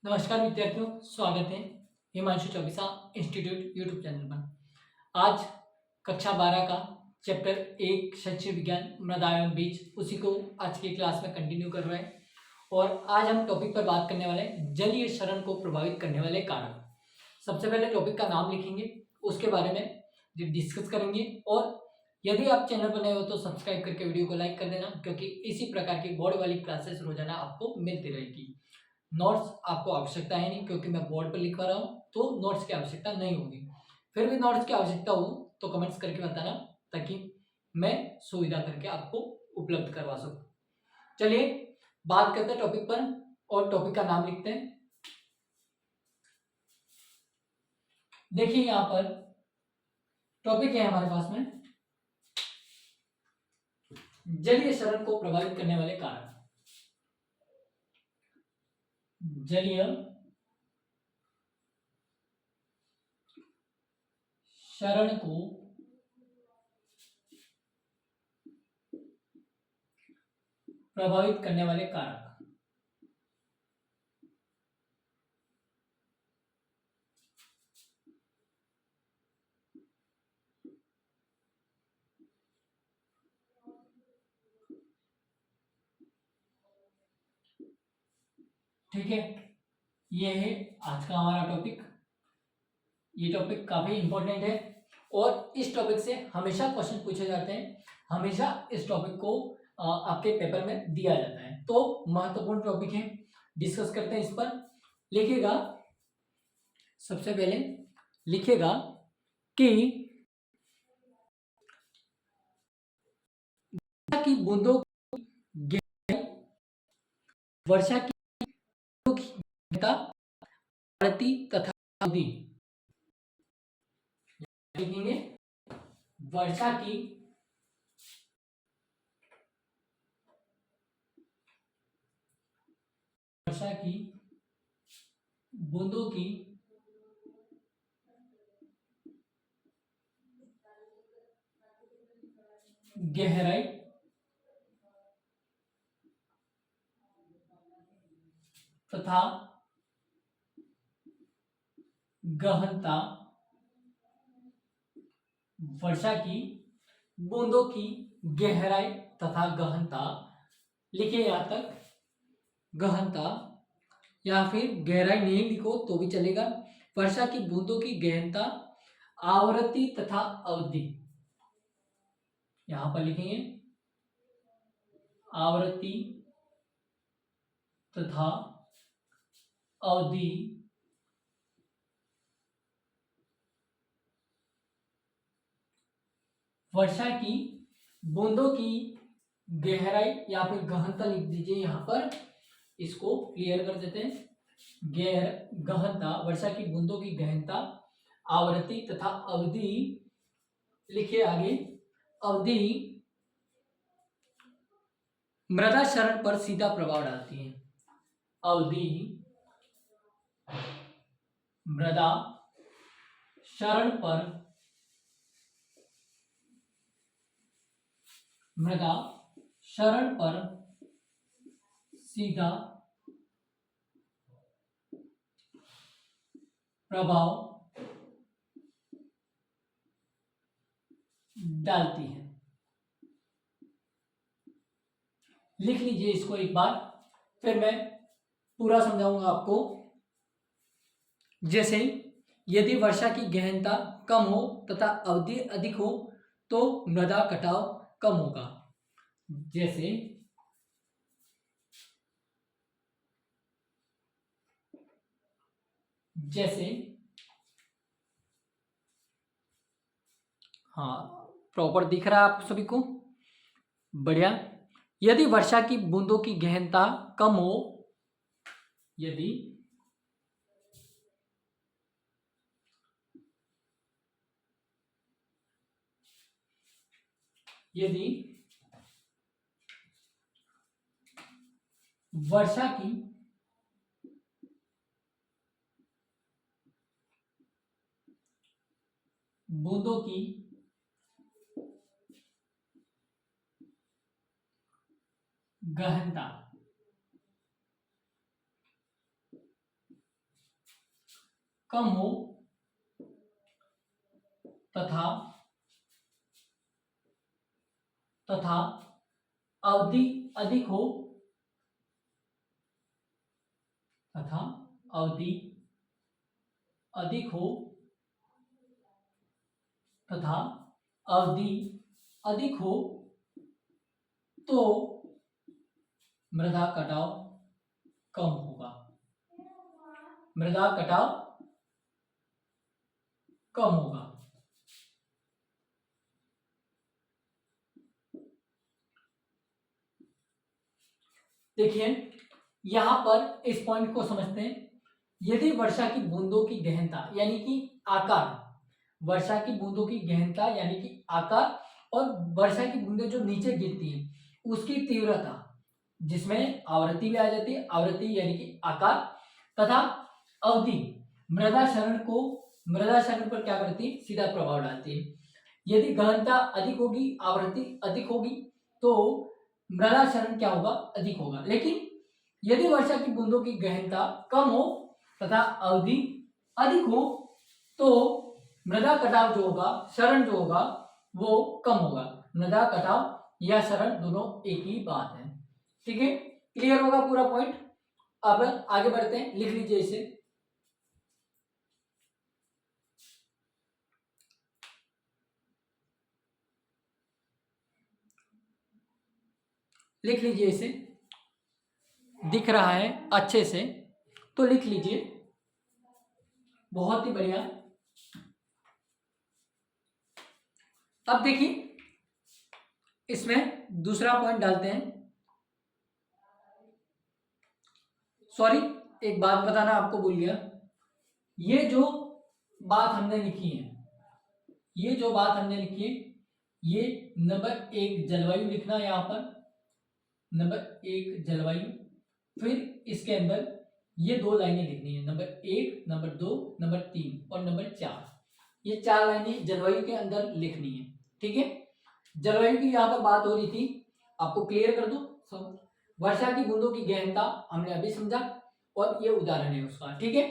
नमस्कार विद्यार्थियों, स्वागत है Himanshu Chaubisa institute YouTube channel पर। आज कक्षा 12 का चैप्टर 1 शैक्षिक विज्ञान मृदा एवं बीज, उसी को आज की क्लास में कंटिन्यू कर रहे हैं। और आज हम टॉपिक पर बात करने वाले हैं जलीय शरण को प्रभावित करने वाले कारक। सबसे पहले टॉपिक का नाम लिखेंगे, उसके बारे में डिस्कस करेंगे। और यदि आप चैनल पर नए हो तो सब्सक्राइब करके वीडियो को लाइक कर देना, क्योंकि इसी प्रकार की बोर्ड वाली क्लासेस रोजाना आपको मिलती रहेगी। नोट्स आपको आवश्यकता है नहीं, क्योंकि मैं बोर्ड पर लिखवा रहा हूँ, तो नोट्स की आवश्यकता नहीं होगी। फिर भी नोट्स की आवश्यकता हो तो कमेंट्स करके बताना, ताकि मैं सुविधा करके आपको उपलब्ध करवा सकूं। चलिए बात करते हैं टॉपिक पर, और टॉपिक का नाम लिखते हैं। देखिए यहां पर टॉपिक है हमारे पास में, जलीय शरण को प्रभावित करने वाले कारक। जलीय शरण को प्रभावित करने वाले कारक। ठीक है, ये है आज का हमारा टॉपिक। ये टॉपिक काफी इंपॉर्टेंट है और इस टॉपिक से हमेशा क्वेश्चन पूछे जाते हैं। हमेशा इस टॉपिक को आपके पेपर में दिया जाता है, तो महत्वपूर्ण टॉपिक है। डिस्कस करते हैं इस पर। लिखिएगा, सबसे पहले लिखिएगा कि वर्षा की बूंदों की गहराई, वर्षा की बूंदों की गहराई, प्रति तथा अवधि। लिखेंगे वर्षा की बूंदों की गहराई तथा गहनता, वर्षा की बूंदों की गहराई तथा गहनता। लिखिए यहां तक गहनता, या फिर गहराई नहीं लिखो तो भी चलेगा। वर्षा की बूंदों की गहनता, आवृत्ति तथा अवधि। यहां पर लिखेंगे आवृत्ति तथा अवधि। वर्षा की बूंदों की गहराई या फिर गहनता लिख दीजिए यहां पर, इसको क्लियर कर देते हैं। गहनता, वर्षा की बूंदों की गहनता, आवृत्ति तथा अवधि। लिखिए आगे, अवधि मृदा क्षरण पर सीधा प्रभाव डालती है। अवधि मृदा क्षरण पर सीधा प्रभाव डालती है। लिख लीजिए इसको एक बार, फिर मैं पूरा समझाऊंगा आपको। जैसे यदि वर्षा की गहनता कम हो तथा अवधि अधिक हो तो मृदा कटाव कम होगा। जैसे हाँ, प्रॉपर दिख रहा है आप सभी को? बढ़िया। यदि वर्षा की बूंदों की गहनता कम हो, यदि वर्षा की बूंदों की गहनता कम हो तथा तथा अवधि अधिक हो तथा अवधि अधिक हो तथा अवधि अधिक हो तो मृदा कटाव कम होगा। मृदा कटाव कम होगा। देखिए यहां पर इस पॉइंट को समझते हैं। यदि वर्षा की बूंदों की गहनता यानी कि आकार, वर्षा की बूंदों की गहनता यानी कि आकार और वर्षा की बूंदें जो नीचे गिरती हैं उसकी तीव्रता, जिसमें आवृत्ति भी आ जाती है, आवृत्ति यानी कि आकार, तथा अवधि मृदा क्षरण पर क्या करती है, सीधा प्रभाव डालती है। यदि गहनता अधिक होगी, आवृत्ति अधिक होगी तो मृदा क्षरण क्या होगा, अधिक होगा। लेकिन यदि वर्षा की बूंदों की गहनता कम हो तथा अवधि अधिक हो तो मृदा कटाव जो होगा, क्षरण जो होगा वो कम होगा। मृदा कटाव या क्षरण दोनों एक ही बात है। ठीक है, क्लियर होगा पूरा पॉइंट। अब आगे बढ़ते हैं, लिख लीजिए इसे। लिख लीजिए इसे, दिख रहा है अच्छे से तो लिख लीजिए, बहुत ही बढ़िया। अब देखिए इसमें दूसरा पॉइंट डालते हैं। सॉरी, एक बात बताना आपको भूल गया। ये जो बात हमने लिखी है, ये जो बात हमने लिखी है, ये नंबर 1 जलवायु लिखना है यहां पर, नंबर 1 जलवायु। फिर इसके अंदर ये 2 लाइनें लिखनी है, नंबर 1, नंबर 2, नंबर 3 और नंबर 4। ये 4 लाइनें जलवायु के अंदर लिखनी है। ठीक है, जलवायु की यहां पर बात हो रही थी, आपको क्लियर कर दो सब। वर्षा की बूंदों की गहनता हमने अभी समझा और ये उदाहरण है उसका। ठीक है,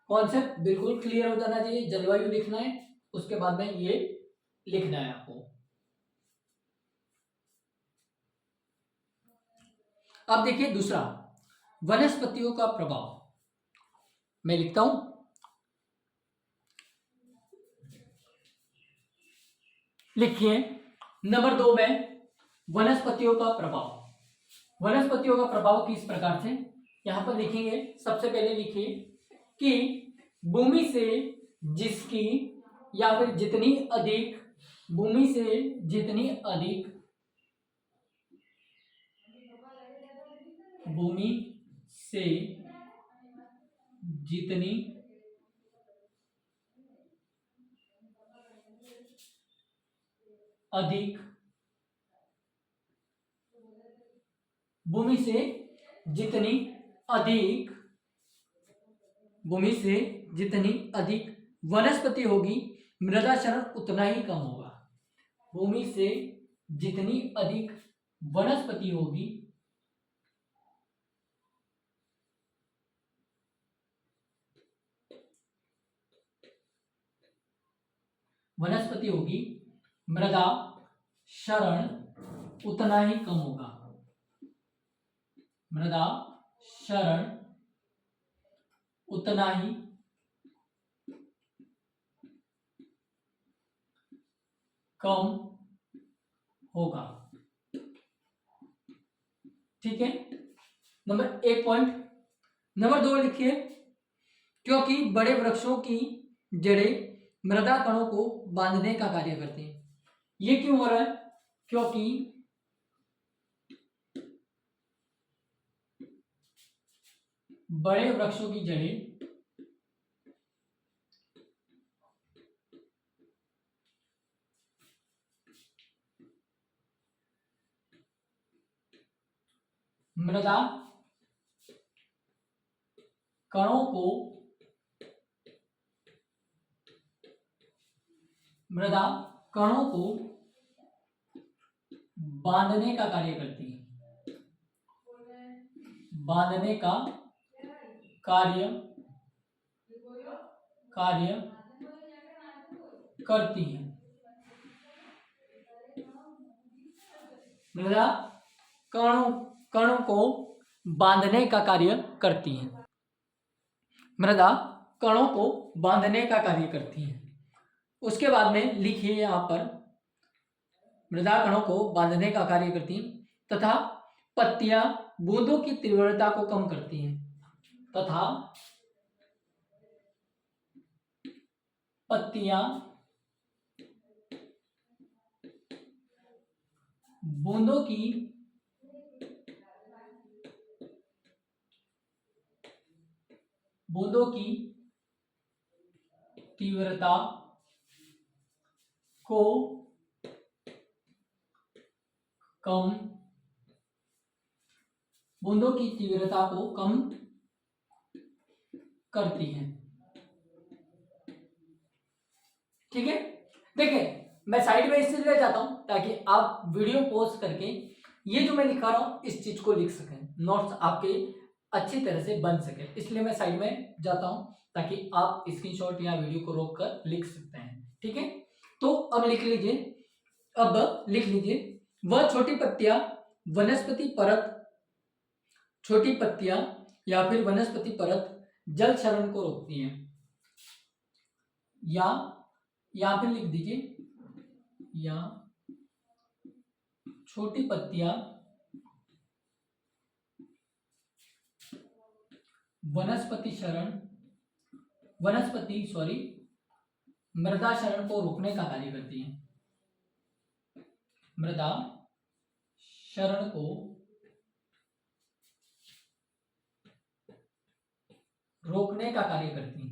कॉन्सेप्ट बिल्कुल क्लियर हो जाना चाहिए। जलवायु लिखना है, उसके बाद में ये लिखना है आपको। अब देखिए दूसरा, वनस्पतियों का प्रभाव। मैं लिखता हूं, लिखिए नंबर 2 में वनस्पतियों का प्रभाव। वनस्पतियों का प्रभाव किस प्रकार से, यहां पर लिखेंगे। सबसे पहले लिखिए कि भूमि से जिसकी या फिर जितनी अधिक, भूमि से जितनी अधिक, भूमि से जितनी अधिक, भूमि से जितनी अधिक, भूमि से जितनी अधिक वनस्पति होगी मृदा क्षरण उतना ही कम होगा। भूमि से जितनी अधिक वनस्पति होगी, वनस्पति होगी मृदा क्षरण उतना ही कम होगा। मृदा क्षरण उतना ही कम होगा। ठीक है, नंबर 1 पॉइंट। नंबर 2 लिखिए, क्योंकि बड़े वृक्षों की जड़ें मृदा कणों को बांधने का कार्य करती हैं। ये क्यों हो रहा है, क्योंकि बड़े वृक्षों की जड़ें मृदा कणों को, मृदा कणों को बांधने का कार्य करती है, बांधने का कार्य कार्य करती हैं। मृदा कणों कणों को बांधने का कार्य करती हैं। मृदा कणों को बांधने का कार्य करती हैं। उसके बाद में लिखिए यहां पर, मृदा कणों को बांधने का कार्य करती हैं तथा पत्तियां बूंदों की तीव्रता को कम करती हैं। तथा पत्तियां बूंदों की तीव्रता को कम बूंदों की तीव्रता को कम करती हैं। ठीक है, देखिए मैं साइड में इसलिए जाता हूं ताकि आप वीडियो पॉज करके ये जो मैं लिखा रहा हूं इस चीज को लिख सकें, नोट्स आपके अच्छी तरह से बन सके, इसलिए मैं साइड में जाता हूं ताकि आप स्क्रीनशॉट या वीडियो को रोक कर लिख सकते हैं। ठीक है, तो अब लिख लीजिए, वह छोटी पत्तियां वनस्पति परत, छोटी पत्तियां या फिर वनस्पति परत जल क्षरण को रोकती हैं। या यहां पे लिख दीजिए, या छोटी पत्तियां मृदा क्षरण को रोकने का कार्य करती है। मृदा क्षरण को रोकने का कार्य करती है।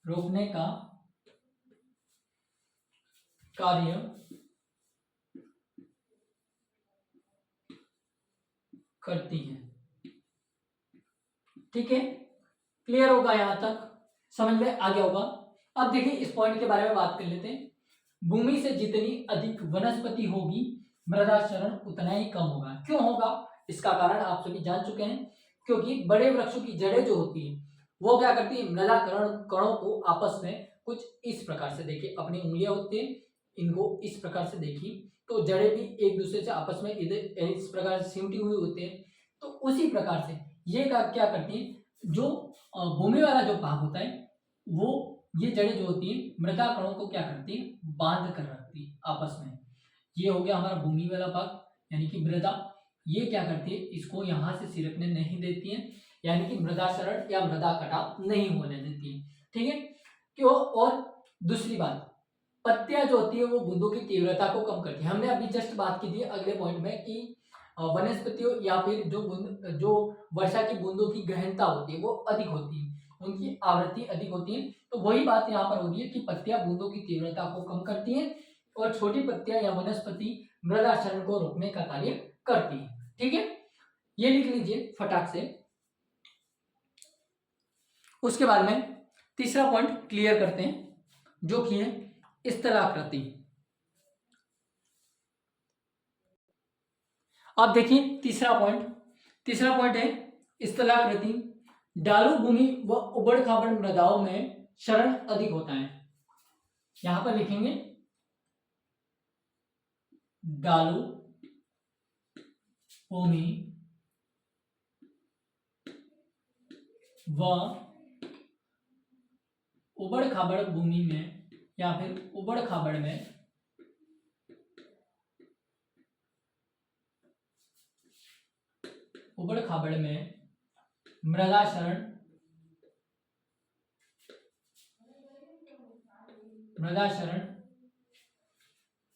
रोकने का कार्य करती है। ठीक है, क्लियर होगा, यहां तक समझ में आ गया होगा। अब देखिए इस पॉइंट के बारे में बात कर लेते हैं। भूमि से जितनी अधिक वनस्पति होगी मृदा क्षरण उतना ही कम होगा। क्यों होगा, इसका कारण आप सभी जान चुके हैं, क्योंकि बड़े वृक्षों की जड़ें जो होती है वो क्या करती है, मृदा कणों को आपस में कुछ इस प्रकार से, देखिए अपनी उंगलियां होती है, इनको इस प्रकार से देखिए, तो जड़ें भी एक दूसरे से आपस में इधर इस प्रकार से सिमटी हुई होती है। तो उसी प्रकार से ये क्या करती है, जो भूमि वाला जो भाग होता है वो, ये जड़ें जो होती है मृदा कणों को क्या करती है, बांध कर रखती है आपस में। ये हो गया हमारा भूमि वाला भाग, यानी कि मृदा, ये क्या करती है, इसको यहां से सिरकने नहीं देती है, यानी कि मृदा क्षरण या मृदा कटाव नहीं होने देती है। ठीक है, क्यों, और दूसरी बात, पत्तियां जो होती है वो बूंदों की तीव्रता को कम करती है। हमने अभी जस्ट बात की थी अगले पॉइंट में कि वनस्पतियों या फिर जो वर्षा की बूंदों की गहनता होती है वो अधिक होती है, उनकी आवृत्ति अधिक होती है। तो वही बात यहाँ पर हो रही है कि पत्तियां बूंदों की तीव्रता को कम करती हैं और छोटी पत्तियां या वनस्पति मृदा क्षरण को रोकने का कार्य करती है। ठीक है, ये लिख लीजिए फटाक से। उसके बाद में तीसरा पॉइंट क्लियर करते हैं, जो कि है स्थलाकृति। अब देखिए तीसरा पॉइंट है स्थलाकृति। ढालू भूमि व उबड़ खाबड़ मृदाओं में क्षरण अधिक होता है। यहां पर लिखेंगे ढालू भूमि व उबड़ खाबड़ भूमि में या फिर उबड़ खाबड़ में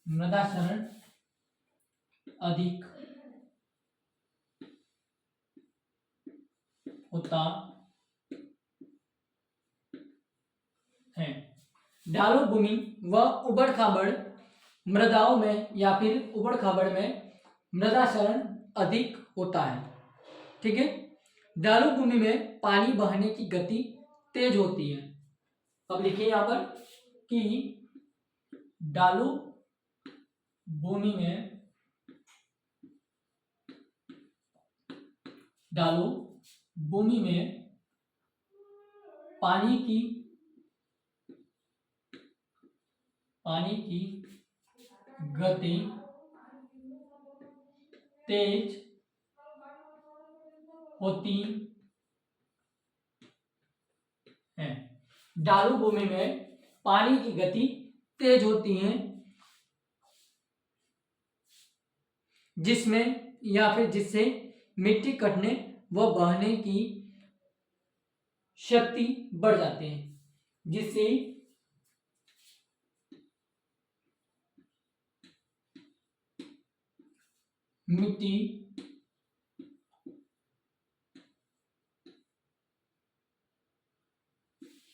मृदा क्षरण अधिक होता है। ढालू भूमि व उबड़ खाबड़ मृदाओं में या फिर उबड़ खाबड़ में मृदा क्षरण अधिक होता है। ठीक है, ढालू भूमि में पानी बहने की गति तेज होती है। अब लिखिए यहां पर कि ढालू भूमि में पानी की गति तेज होती है। ढालू भूमि में पानी की गति तेज होती है, जिसमें या फिर जिससे मिट्टी कटने व बहने की शक्ति बढ़ जाती है, जिससे मिट्टी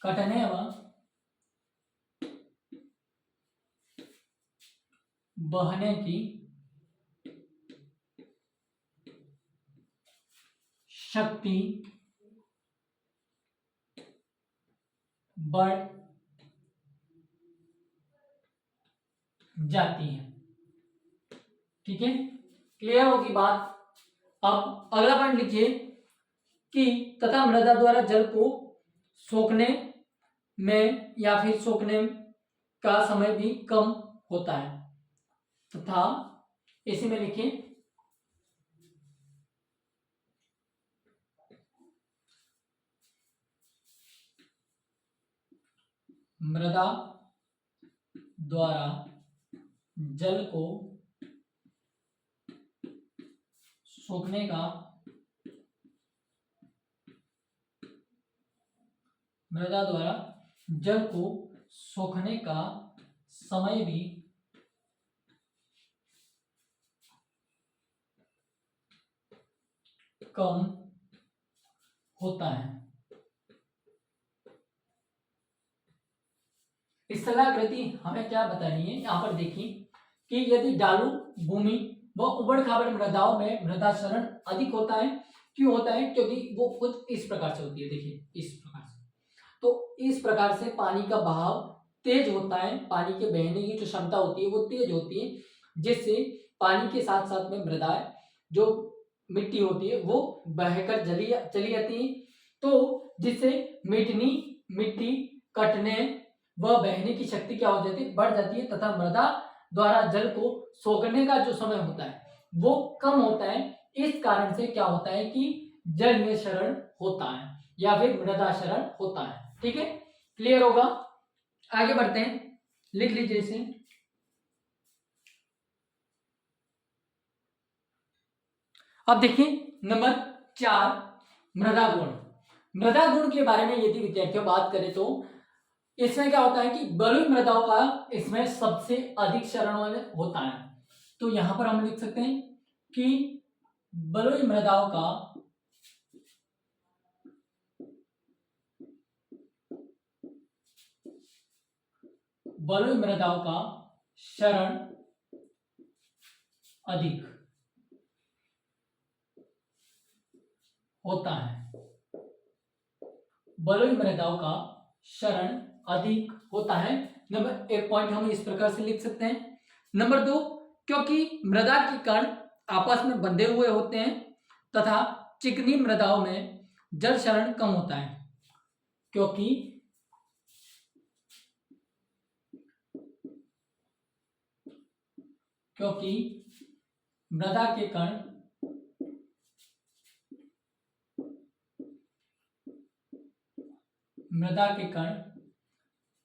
कटने व बहने की शक्ति बढ़ जाती है। ठीक है, क्लियर होगी बात। अब अगला पॉइंट लिखिए कि तथा मृदा द्वारा जल को सोखने में या फिर सोखने का समय भी कम होता है, तथा इसी में लिखिए मृदा द्वारा जल को सोखने का मृदा द्वारा जल को सोखने का समय भी कम होता है। इस सलाहकृति हमें क्या बतानी है, यहां पर देखिए कि यदि ढालू भूमि व उबड़ खाबड़ मृदाओं में मृदा क्षरण अधिक होता है। क्यों होता है? क्योंकि वो कुछ इस प्रकार से होती है, देखिए इस प्रकार से। तो इस प्रकार से पानी का बहाव तेज होता है, पानी के बहने की जो क्षमता होती है वो तेज होती है, जिससे पानी के साथ साथ में मृदाएं जो मिट्टी होती है वो बहकर चली जाती है, तो जिससे मिट्टी कटने व बहने की शक्ति क्या हो जाती है, बढ़ जाती है, तथा मृदा द्वारा जल को सोखने का जो समय होता है वो कम होता है। इस कारण से क्या होता है कि जलीय क्षरण होता है या फिर मृदा क्षरण होता है। ठीक है, क्लियर होगा। आगे बढ़ते हैं, लिख लीजिए इसे। अब देखिए नंबर 4 मृदा गुण। मृदा गुण के बारे में यदि विद्यार्थियों बात करें तो इसमें क्या होता है कि बलुई मृदाओं का इसमें सबसे अधिक क्षरण होता है। तो यहां पर हम लिख सकते हैं कि बलुई मृदाओं का क्षरण अधिक होता है। बलुई मृदाओं का क्षरण अधिक होता है। नंबर 1 पॉइंट हम इस प्रकार से लिख सकते हैं। नंबर 2, क्योंकि मृदा के कण आपस में बंधे हुए होते हैं तथा चिकनी मृदाओं में जल क्षरण कम होता है। क्योंकि मृदा के कण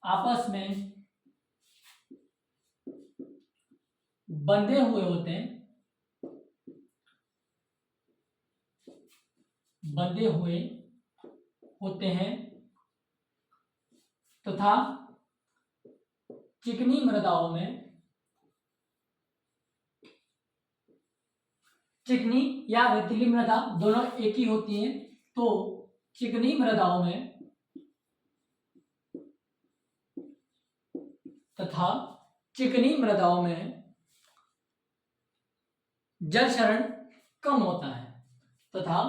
आपस में बंधे हुए होते हैं तथा चिकनी मृदाओं में, चिकनी या रेतीली मृदा दोनों एक ही होती है, तो चिकनी मृदाओं में तथा चिकनी मृदाओं में जल क्षरण कम होता है तथा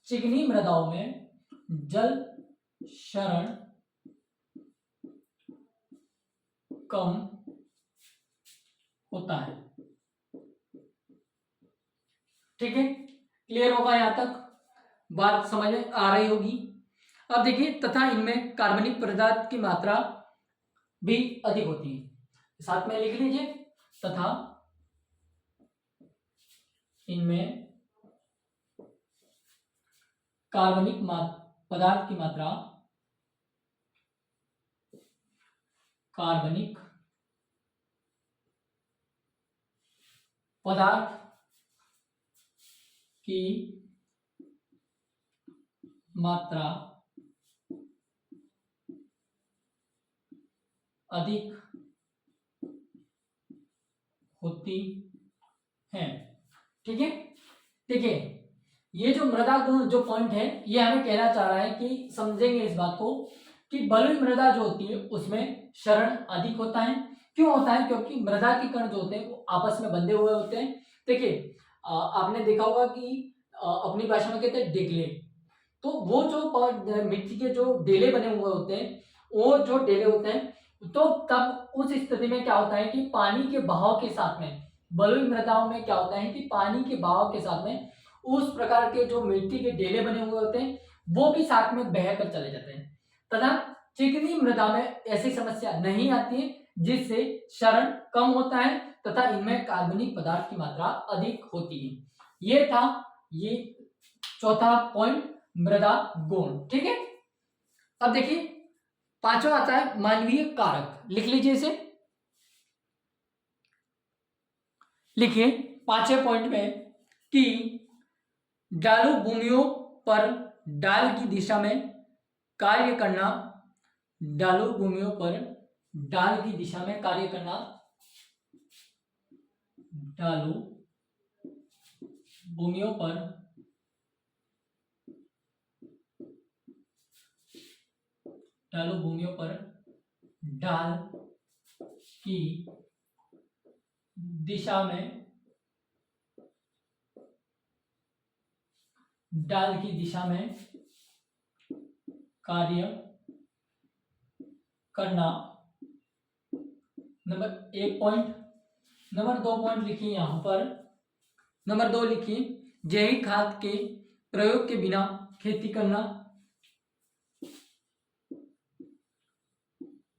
चिकनी मृदाओं में जल क्षरण कम होता है। ठीक है, क्लियर होगा? यहां तक बात समझ में आ रही होगी। अब देखिए, तथा इनमें कार्बनिक पदार्थ की मात्रा भी अधिक होती है, साथ में लिख लीजिए, तथा इनमें कार्बनिक पदार्थ की मात्रा, कार्बनिक पदार्थ की मात्रा अधिक होती है। ठीक है, देखिए ये जो मृदा गुण जो पॉइंट है, ये हमें कहना चाह रहा है कि समझेंगे इस बात को कि बलुई मृदा जो होती है उसमें क्षरण अधिक होता है। क्यों होता है? क्योंकि मृदा के कण जो होते हैं वो आपस में बंधे हुए होते हैं। देखिए आपने देखा होगा कि अपनी भाषा में कहते हैं डेगले, तो वो जो मिट्टी के जो डेले बने हुए होते हैं, वो जो डेले होते हैं, तो तब उस स्थिति में क्या होता है कि पानी के बहाव के साथ में, बलुई मृदाओं में क्या होता है कि पानी के बहाव के साथ में उस प्रकार के जो मिट्टी के डेले बने हुए होते हैं वो भी साथ में बहकर चले जाते हैं, तथा चिकनी मृदा में ऐसी समस्या नहीं आती है, जिससे क्षरण कम होता है तथा इनमें कार्बनिक पदार्थ की मात्रा अधिक होती है। ये था ये चौथा पॉइंट, मृदा गुण। ठीक है, अब देखिए पांचवा आता है मानवीय कारक। लिख लीजिए इसे, लिखिए पांचवें पॉइंट में कि ढालू भूमियों पर ढाल की दिशा में कार्य करना, ढालू भूमियों पर ढाल की दिशा में कार्य करना, ढालू भूमियों पर ढाल की दिशा में, ढाल की दिशा में कार्य करना, नंबर 1 पॉइंट। नंबर 2 पॉइंट लिखिए यहां पर, नंबर 2 लिखिए जैविक खाद के प्रयोग के बिना खेती करना,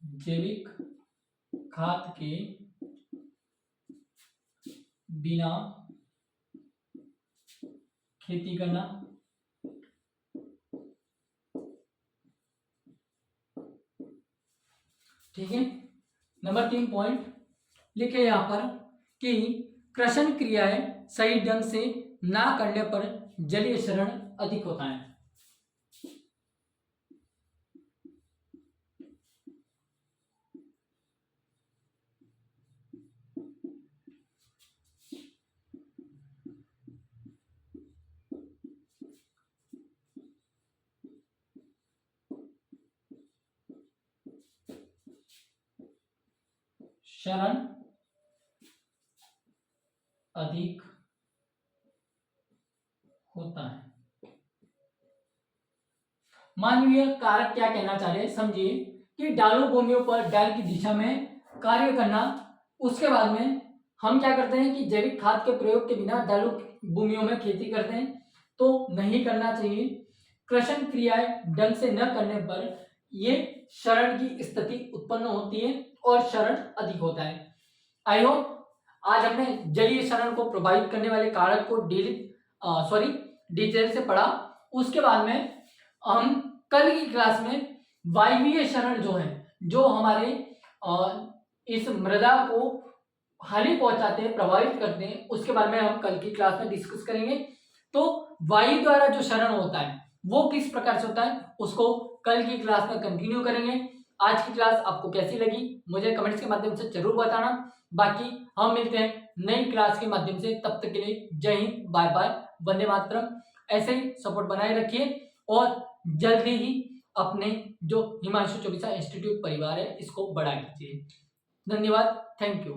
जैविक खाद के बिना खेती करना। ठीक है, नंबर 3 पॉइंट लिखे यहां पर कि कृषण क्रियाएं सही ढंग से ना करने पर जलीय क्षरण अधिक होता है। क्षरण अधिक होता है। मानवीय कारक क्या कहना चाह रहे हैं समझिए कि ढालू भूमियों पर ढाल की दिशा में कार्य करना, उसके बाद में हम क्या करते हैं कि जैविक खाद के प्रयोग के बिना ढालू भूमियों में खेती करते हैं, तो नहीं करना चाहिए। कृषण क्रियाएं ढंग से न करने पर ये क्षरण की स्थिति उत्पन्न होती है और क्षरण अधिक होता है। आई होप आज हमने जलीय क्षरण को प्रभावित करने वाले कारक को डिटेल से पढ़ा। उसके बाद में हम कल की क्लास में वायवीय क्षरण जो है, जो हमारे इस मृदा को हानि पहुंचाते हैं, प्रभावित करते हैं, उसके बारे में हम कल की क्लास में डिस्कस करेंगे। तो वायु द्वारा जो क्षरण होता है वो किस प्रकार से होता है उसको कल की क्लास में कंटिन्यू करेंगे। आज की क्लास आपको कैसी लगी मुझे कमेंट्स के माध्यम से जरूर बताना। बाकी हम मिलते हैं नई क्लास के माध्यम से, तब तक के लिए जय हिंद, बाय बाय, वंदे मातरम। ऐसे ही सपोर्ट बनाए रखिए और जल्दी ही अपने जो हिमांशु चौबीसा इंस्टीट्यूट परिवार है इसको बढ़ा कीजिए। धन्यवाद, थैंक यू।